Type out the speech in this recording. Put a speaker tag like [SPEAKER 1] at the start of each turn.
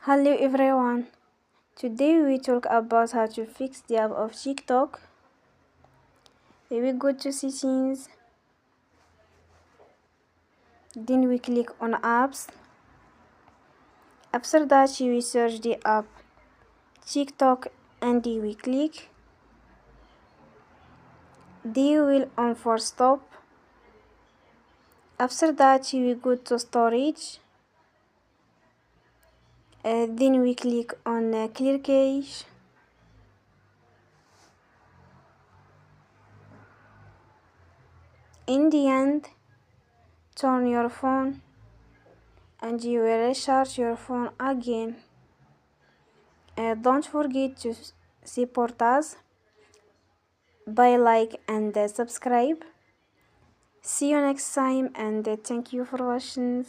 [SPEAKER 1] Hello everyone. Today we talk about how to fix the app of TikTok. We will go to settings. Then we click on apps. After that we search the app TikTok and we click. They will on for stop. After that we go to storage. Then we click on clear cache. In the end, turn your phone and you will recharge your phone again. Don't forget to support us by like and subscribe. See you next time and thank you for watching.